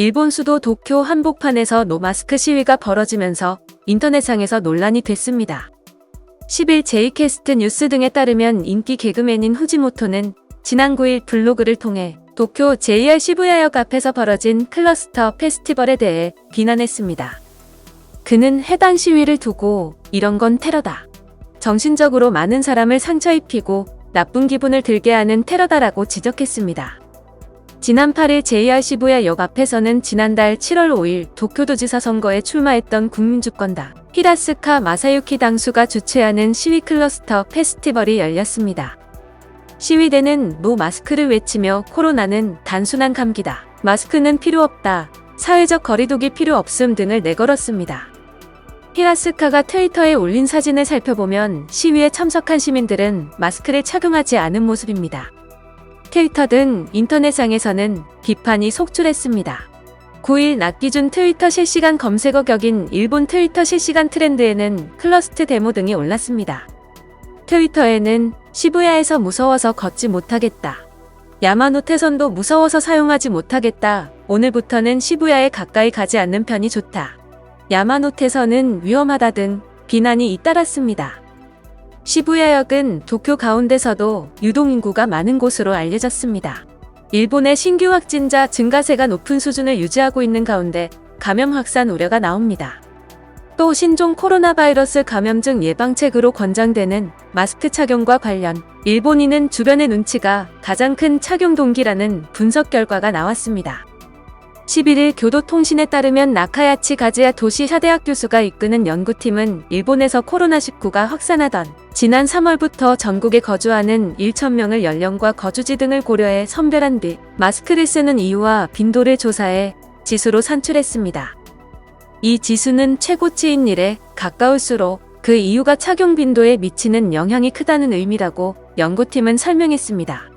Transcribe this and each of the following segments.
일본 수도 도쿄 한복판에서 노마스크 시위가 벌어지면서 인터넷상에서 논란이 됐습니다. 10일 제이캐스트 뉴스 등에 따르면 인기 개그맨인 후지모토는 지난 9일 블로그를 통해 도쿄 JR 시부야역 앞에서 벌어진 클러스터 페스티벌에 대해 비난했습니다. 그는 해당 시위를 두고 "이런 건 테러다. 정신적으로 많은 사람을 상처 입히고 나쁜 기분을 들게 하는 테러다라고 지적했습니다. 지난 8일 JR 시부야역 앞에서는 지난달 7월 5일 도쿄도지사 선거에 출마했던 국민주권당 히라스카 마사유키 당수가 주최하는 시위 클러스터 페스티벌이 열렸습니다. 시위대는 "노 마스크를 외치며 "코로나는 단순한 감기다. 마스크는 필요 없다. 사회적 거리두기 필요 없음" 등을 내걸었습니다. 히라스카가 트위터에 올린 사진을 살펴보면 시위에 참석한 시민들은 마스크를 착용하지 않은 모습입니다. 트위터 등 인터넷상에서는 비판이 속출했습니다. 9일 낮 기준 트위터 실시간 검색어 격인 일본 트위터 실시간 트렌드에는 클러스트 데모 등이 올랐습니다. 트위터에는 "시부야에서 무서워서 걷지 못하겠다. 야마노테선도 무서워서 사용하지 못하겠다. 오늘부터는 시부야에 가까이 가지 않는 편이 좋다. 야마노테선은 위험하다" 등 비난이 잇따랐습니다. 시부야역은 도쿄 가운데서도 유동인구가 많은 곳으로 알려졌습니다. 일본의 신규 확진자 증가세가 높은 수준을 유지하고 있는 가운데 감염 확산 우려가 나옵니다. 또 신종 코로나 바이러스 감염증 예방책으로 권장되는 마스크 착용과 관련 일본인은 주변의 눈치가 가장 큰 착용 동기라는 분석 결과가 나왔습니다. 11일 교도통신에 따르면 나카야치 가즈야 도시사대학 교수가 이끄는 연구팀은 일본에서 코로나19가 확산하던 지난 3월부터 전국에 거주하는 1,000명을 연령과 거주지 등을 고려해 선별한 뒤 마스크를 쓰는 이유와 빈도를 조사해 지수로 산출했습니다. 이 지수는 최고치인 1에 가까울수록 그 이유가 착용 빈도에 미치는 영향이 크다는 의미라고 연구팀은 설명했습니다.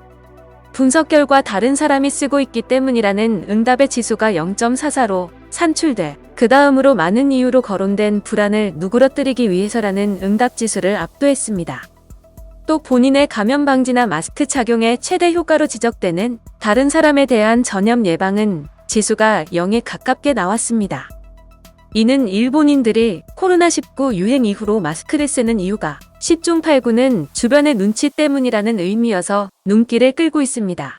분석 결과 다른 사람이 쓰고 있기 때문이라는 응답의 지수가 0.44로 산출돼 그 다음으로 많은 이유로 거론된 불안을 누그러뜨리기 위해서라는 응답 지수를 압도했습니다. 또 본인의 감염 방지나 마스크 착용의 최대 효과로 지적되는 다른 사람에 대한 전염 예방은 지수가 0에 가깝게 나왔습니다. 이는 일본인들이 코로나19 유행 이후로 마스크를 쓰는 이유가 10중 8구는 주변의 눈치 때문이라는 의미여서 눈길을 끌고 있습니다.